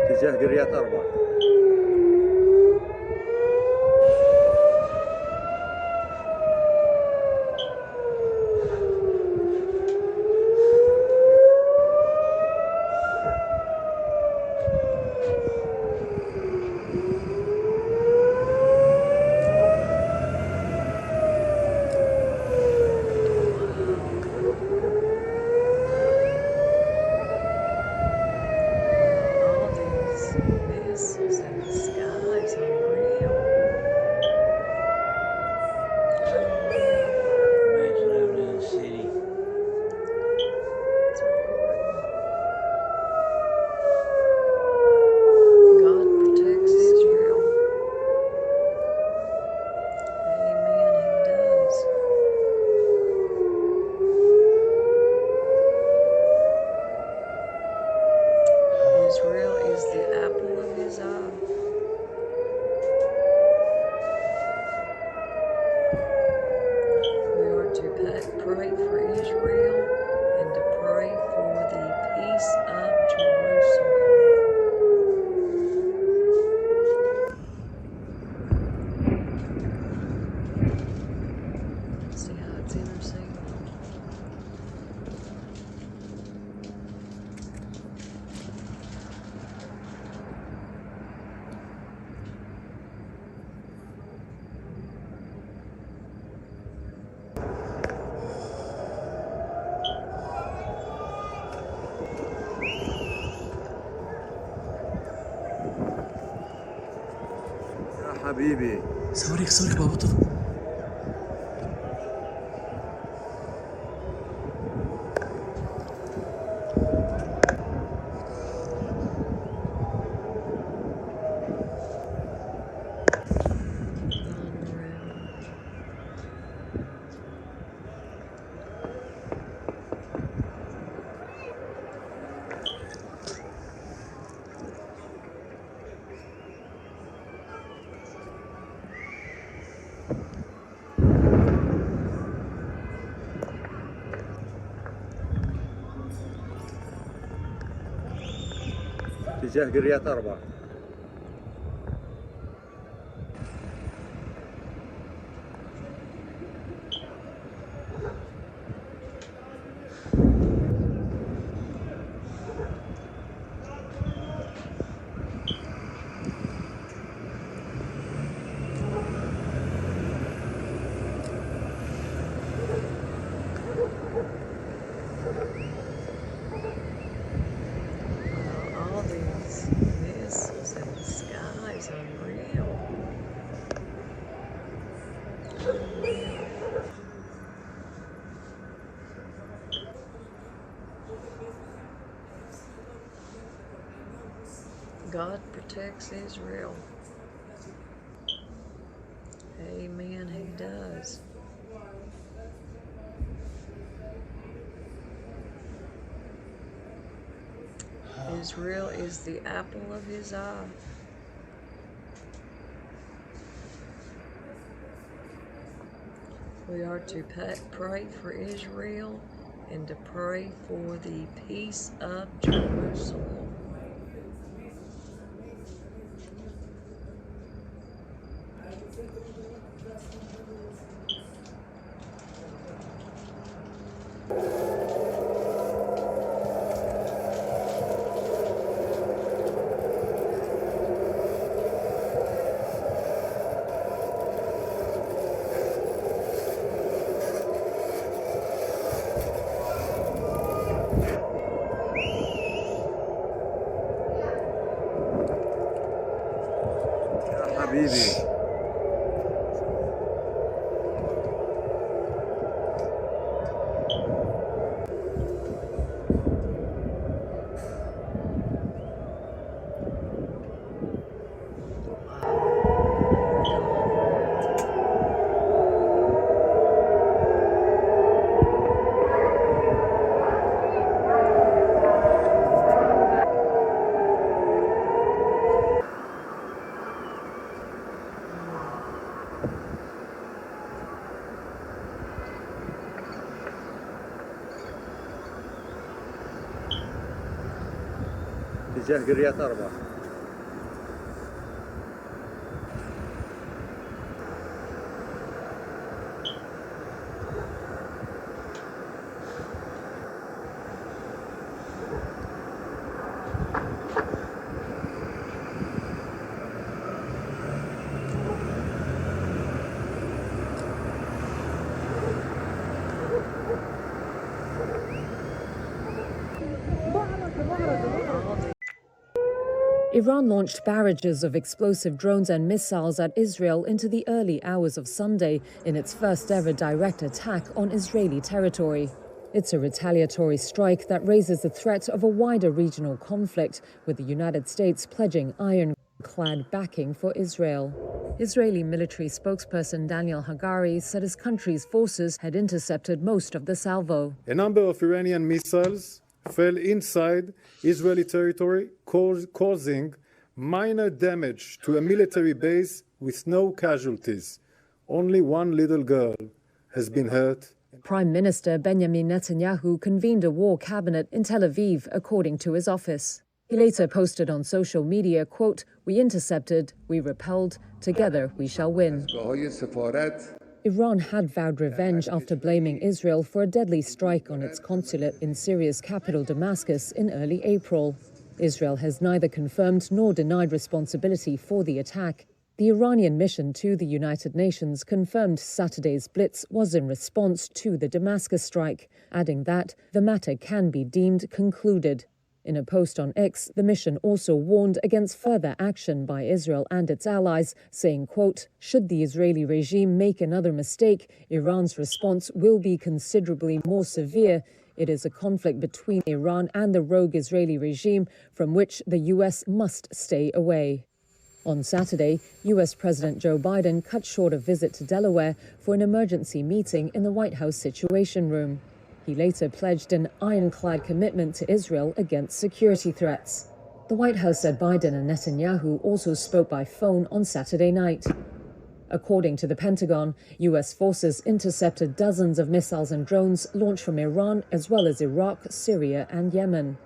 اتجاه قريات 4. Israel is the apple of his eye. We are to pray for Israel and to pray for the peace of Jerusalem. See how it's interceding? حبيبي صورك بابا طب اتجاه قريات 4. All these missiles in the sky is unreal. God protects Israel. Amen, He does. Israel is the apple of His eye. We are to pray for Israel and to pray for the peace of Jerusalem. حبيبي اتجاه قرية أربع. Iran launched barrages of explosive drones and missiles at Israel into the early hours of Sunday in its first ever direct attack on Israeli territory. It's a retaliatory strike that raises the threat of a wider regional conflict, with the United States pledging ironclad backing for Israel. Israeli military spokesperson Daniel Hagari said his country's forces had intercepted most of the salvo. A number of Iranian missiles fell inside Israeli territory, causing minor damage to a military base with no casualties. Only one little girl has been hurt. Prime Minister Benjamin Netanyahu convened a war cabinet in Tel Aviv, according to his office. He later posted on social media, quote, "We intercepted, we repelled, together we shall win." Iran had vowed revenge after blaming Israel for a deadly strike on its consulate in Syria's capital Damascus in early April. Israel has neither confirmed nor denied responsibility for the attack. The Iranian mission to the United Nations confirmed Saturday's blitz was in response to the Damascus strike, adding that the matter can be deemed concluded. In a post on X, the mission also warned against further action by Israel and its allies, saying, quote, "Should the Israeli regime make another mistake, Iran's response will be considerably more severe. It is a conflict between Iran and the rogue Israeli regime from which the U.S. must stay away." On Saturday, U.S. President Joe Biden cut short a visit to Delaware for an emergency meeting in the White House Situation Room. He later pledged an ironclad commitment to Israel against security threats. The White House said Biden and Netanyahu also spoke by phone on Saturday night. According to the Pentagon, U.S. forces intercepted dozens of missiles and drones launched from Iran, as well as Iraq, Syria, and Yemen.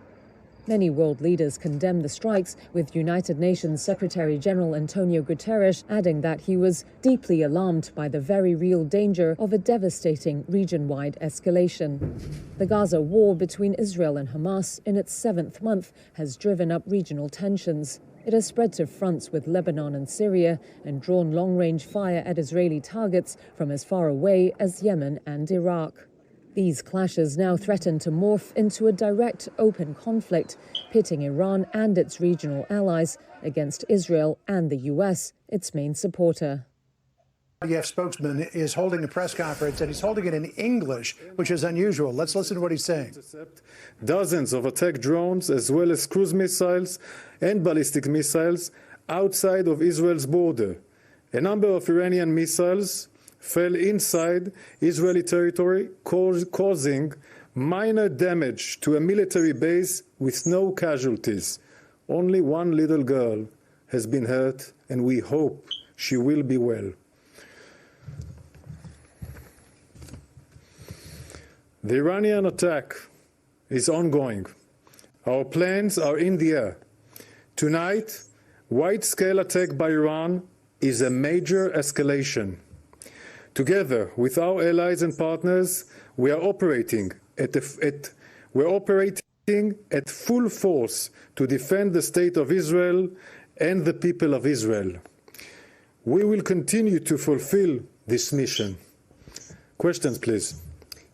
Many world leaders condemned the strikes, with United Nations Secretary-General Antonio Guterres adding that he was deeply alarmed by the very real danger of a devastating region-wide escalation. The Gaza war between Israel and Hamas, in its 7th month, has driven up regional tensions. It has spread to fronts with Lebanon and Syria and drawn long-range fire at Israeli targets from as far away as Yemen and Iraq. These clashes now threaten to morph into a direct, open conflict, pitting Iran and its regional allies against Israel and the U.S., its main supporter. IDF spokesman is holding a press conference, and he's holding it in English, which is unusual. Let's listen to what he's saying. Dozens of attack drones, as well as cruise missiles and ballistic missiles, outside of Israel's border. A number of Iranian missiles fell inside Israeli territory, causing minor damage to a military base with no casualties. Only one little girl has been hurt, and we hope she will be well. The Iranian attack is ongoing. Our plans are in the air. Tonight, wide-scale attack by Iran is a major escalation. Together with our allies and partners, we are operating at full force to defend the State of Israel and the people of Israel. We will continue to fulfill this mission. Questions, please.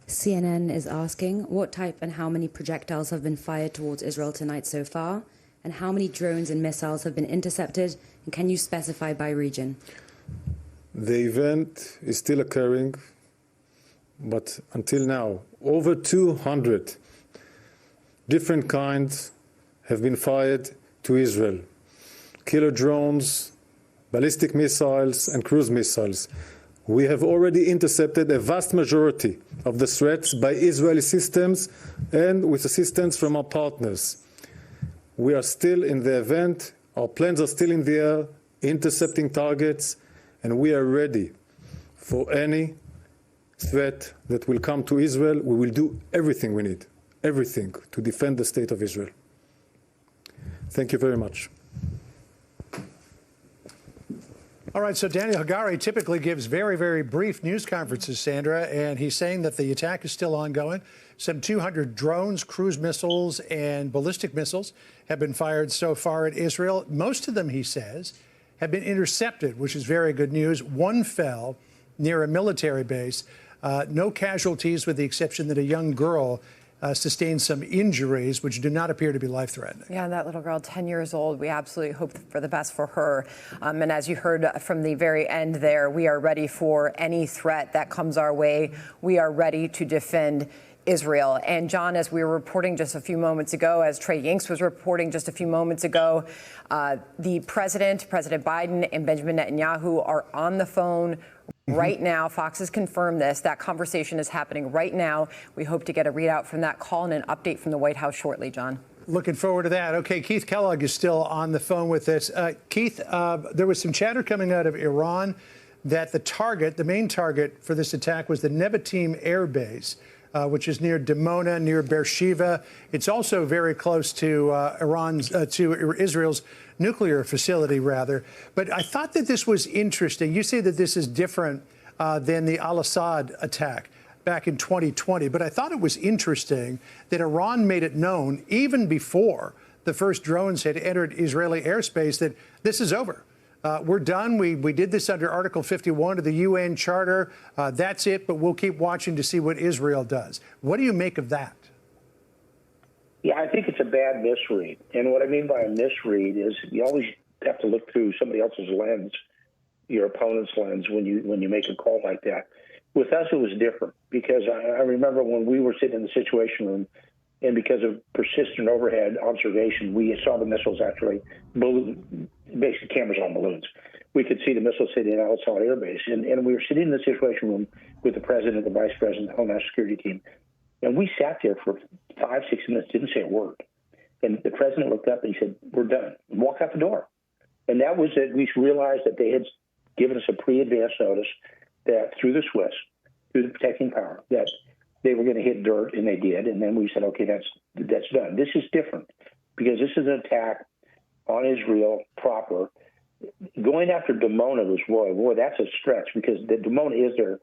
CNN is asking, what type and how many projectiles have been fired towards Israel tonight so far? And how many drones and missiles have been intercepted? And can you specify by region? The event is still occurring, but until now, over 200 different kinds have been fired to Israel. Killer drones, ballistic missiles, and cruise missiles. We have already intercepted a vast majority of the threats by Israeli systems and with assistance from our partners. We are still in the event, our planes are still in the air, intercepting targets, and we are ready for any threat that will come to Israel. We will do everything we need, everything, to defend the State of Israel. Thank you very much. All right, so Daniel Hagari typically gives very, very brief news conferences, Sandra, and he's saying that the attack is still ongoing. Some 200 drones, cruise missiles, and ballistic missiles have been fired so far at Israel. Most of them, he says, have been intercepted, which is very good news. One fell near a military base. No casualties, with the exception that a young girl sustained some injuries, which do not appear to be life-threatening. Yeah, that little girl, 10 years old, we absolutely hope for the best for her. And as you heard from the very end there, we are ready for any threat that comes our way. We are ready to defend Israel. And John, as we were reporting just a few moments ago, as Trey Yingst was reporting just a few moments ago, the President Biden and Benjamin Netanyahu are on the phone right now. Fox has confirmed this. That conversation is happening right now. We hope to get a readout from that call and an update from the White House shortly, John. Looking forward to that. Okay, Keith Kellogg is still on the phone with us. Keith, there was some chatter coming out of Iran that the main target for this attack was the Nevatim Air Base, which is near Dimona, near Beersheba. It's also very close to to Israel's nuclear facility, rather. But I thought that this was interesting. You say that this is different than the al-Assad attack back in 2020. But I thought it was interesting that Iran made it known, even before the first drones had entered Israeli airspace, that this is over. We're done. We did this under Article 51 of the UN Charter. That's it, but we'll keep watching to see what Israel does. What do you make of that? Yeah, I think it's a bad misread. And what I mean by a misread is you always have to look through somebody else's lens, your opponent's lens, when you make a call like that. With us, it was different, because I remember when we were sitting in the Situation Room, and because of persistent overhead observation, we saw the missiles actually, basically cameras on balloons. We could see the missiles hitting Al-Assad Air Base. And we were sitting in the Situation Room with the President, the Vice President, the Homeland Security team. And we sat there for 5-6 minutes, didn't say a word. And the President looked up and he said, "We're done," and walked out the door. And that was it. We realized that they had given us a pre-advance notice that through the Swiss, through the protecting power, that they were going to hit dirt, and they did. And then we said, okay, that's done. This is different, because this is an attack on Israel proper. Going after Dimona was, boy, that's a stretch, because the Dimona is their,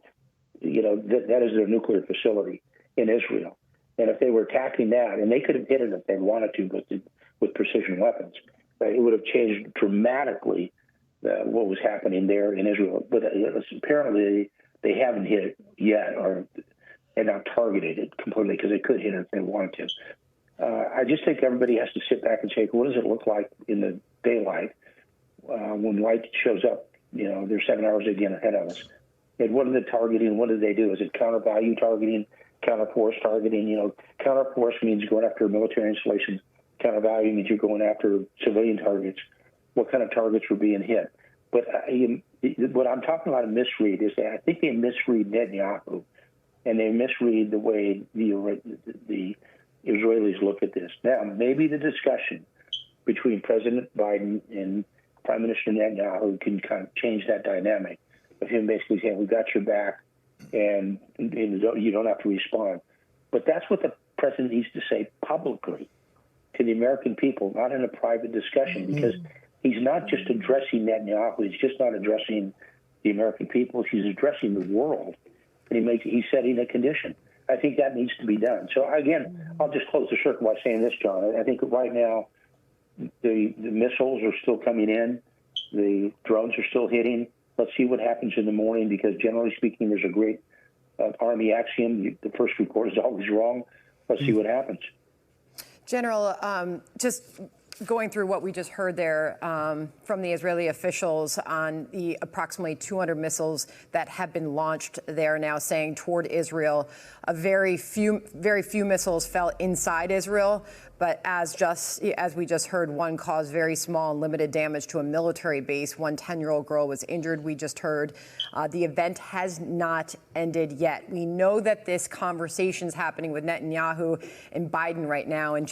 that is their nuclear facility in Israel. And if they were attacking that, and they could have hit it if they wanted to with precision weapons, it would have changed dramatically what was happening there in Israel. But apparently they haven't hit it yet, and not targeted it completely, because they could hit it if they wanted to. I just think everybody has to sit back and say, what does it look like in the daylight when light shows up? They're 7 hours again ahead of us. And what are they targeting? What do they do? Is it counter-value targeting, counter-force targeting? Counter-force means going after military installations. Counter-value means you're going after civilian targets. What kind of targets were being hit? But what I'm talking about a misread is that I think they misread Netanyahu, and they misread the way the Israelis look at this. Now, maybe the discussion between President Biden and Prime Minister Netanyahu can kind of change that dynamic of him basically saying, "We got your back, and you don't have to respond." But that's what the president needs to say publicly to the American people, not in a private discussion, because he's not just addressing Netanyahu. He's just not addressing the American people. He's addressing the world. And he's setting a condition. I think that needs to be done. So, again, I'll just close the circle by saying this, John. I think right now the missiles are still coming in. The drones are still hitting. Let's see what happens in the morning, because generally speaking, there's a great Army axiom. The first report is always wrong. Let's see what happens. General, just going through what we just heard there from the Israeli officials on the approximately 200 missiles that have been launched, they're now saying toward Israel. Very few missiles fell inside Israel, but as we just heard, one caused very small and limited damage to a military base. One 10-year-old girl was injured, we just heard. The event has not ended yet. We know that this conversation is happening with Netanyahu and Biden right now. And